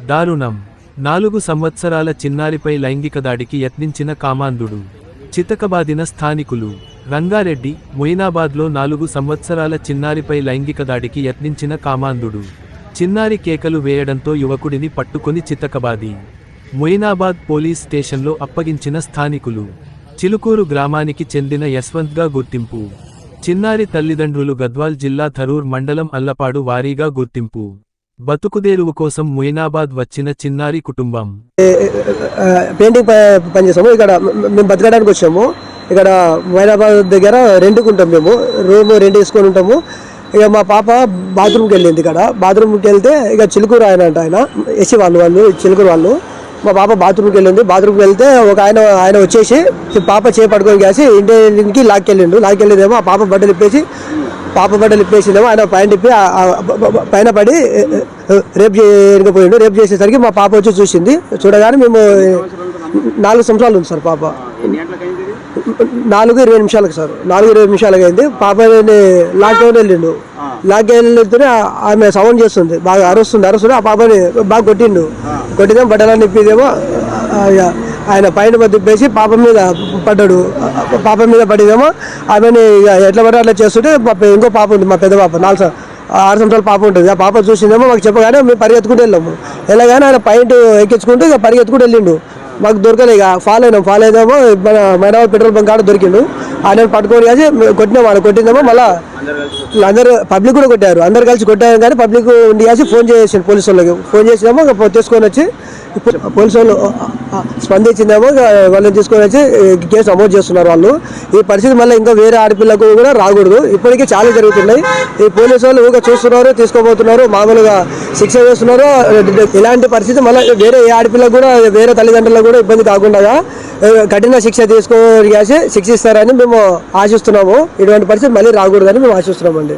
దారుణం. 4 సంవత్సరాల చిన్నారిపై లైంగిక దాడికి యత్నించిన కామాంధుడు. చితకబాదిన స్థానికులు. రంగారెడ్డి, మొయినాబాద్లో 4 సంవత్సరాల చిన్నారిపై లైంగిక దాడికి యత్నించిన కామాంధుడు. చిన్నారి కేకలు వేయడంతో యువకుడిని పట్టుకొని చితకబాది మొయినాబాద్ పోలీస్ స్టేషన్లో అప్పగించిన స్థానికులు. చిలుకూరు గ్రామానికి చెందిన యశ్వంత్గా గుర్తింపు. చిన్నారి తల్లిదండ్రులు గద్వాల్ జిల్లా థరూర్ మండలం అల్లపాడు వారీగా గుర్తింపు. బతుకుదేరువు కోసం మొయినాబాద్ వచ్చిన చిన్నారి కుటుంబం. పెయింటింగ్ పనిచేస్తాము. ఇక్కడ మేము బతకడానికి వచ్చాము. ఇక్కడ మొయినాబాద్ దగ్గర రెంట్కుంటాం. మేము రూమ్ రెంట్ తీసుకొని ఉంటాము. ఇక మా పాప బాత్రూమ్కి వెళ్ళింది. ఇక్కడ బాత్రూమ్కి వెళ్తే ఇక చిలుకూరు ఆయన ఎస్సీ వాళ్ళు చిలుకూరు వాళ్ళు. మా పాప బాత్రూమ్కి వెళ్ళింది. బాత్రూమ్కి వెళ్తే ఒక ఆయన వచ్చేసి పాప చేపట్టుకొని కాసి ఇంటికి లాక్కెళ్ళిందేమో. ఆ పాప బట్టలు ఇప్పేసిందేమో. ఆయన పైన పడి రేప్ చేయకపోయిండు. రేప్ చేసేసరికి మా పాప వచ్చి చూసింది. చూడగానే మేము 4 సంవత్సరాలు ఉంది సార్ పాప. 4:20 నిమిషాలకు సార్ 4:20 నిమిషాలకు అయింది. పాపని లాక్డౌన్ వెళ్ళిండు. లాక్డౌన్ ఆమె సౌండ్ చేస్తుంది, బాగా అరుస్తుంది. ఆ పాపని బాగా కొట్టిదేమో. బట్టలన్నీ ఇప్పిదేమో. ఆయన పైన తిప్పేసి పాప మీద పడిదేమో. ఆమెని ఎట్లా పడి అట్లా చేస్తుంటే ఇంకో పాప ఉంది, మా పెద్ద పాప 6 సంవత్సరాల పాప ఉంటుంది. ఆ పాప చూసిందేమో. మాకు చెప్పగానే మేము పరిగెత్తుకుంటూ వెళ్ళాము. వెళ్ళగానే ఆయన పైన ఎక్కించుకుంటూ ఇక పరిగెత్తుకుంటూ వెళ్ళిండు. మాకు దొరకలే. ఇక ఫాలో అయినామో. మన మైనాబాద్ పెట్రోల్ బంక్ కాడ దొరికిండు. ఆయన పట్టుకొని కాసి కొట్టిందేమో. మళ్ళీ అందరూ పబ్లిక్ కూడా కొట్టారు. అందరు కలిసి కొట్టారు. కానీ పబ్లిక్ ఉండి కాసి ఫోన్ చేసిండు పోలీసు వాళ్ళకి. ఫోన్ చేసినామో తీసుకొని వచ్చి పోలీసు వాళ్ళు స్పందించిందేమో. వాళ్ళని తీసుకొని వచ్చి కేసు నమోదు చేస్తున్నారు వాళ్ళు. ఈ పరిస్థితి మళ్ళీ ఇంకా వేరే ఆడపిల్లకు కూడా రాకూడదు. ఇప్పటికీ చాలా జరుగుతున్నాయి. ఈ పోలీసు వాళ్ళు ఊగా చూస్తున్నారు, తీసుకోబోతున్నారు, మామూలుగా శిక్ష వేస్తున్నారు. ఇలాంటి పరిస్థితి మళ్ళీ వేరే ఏ ఆడపిల్లకు కూడా, వేరే తల్లిదండ్రులకు కూడా ఇబ్బంది కాకుండా కఠిన శిక్ష శిక్షిస్తారని మేము ఆశిస్తున్నాము. ఇటువంటి పరిస్థితి మళ్ళీ రాకూడదని మేము ఆశిస్తున్నామండి.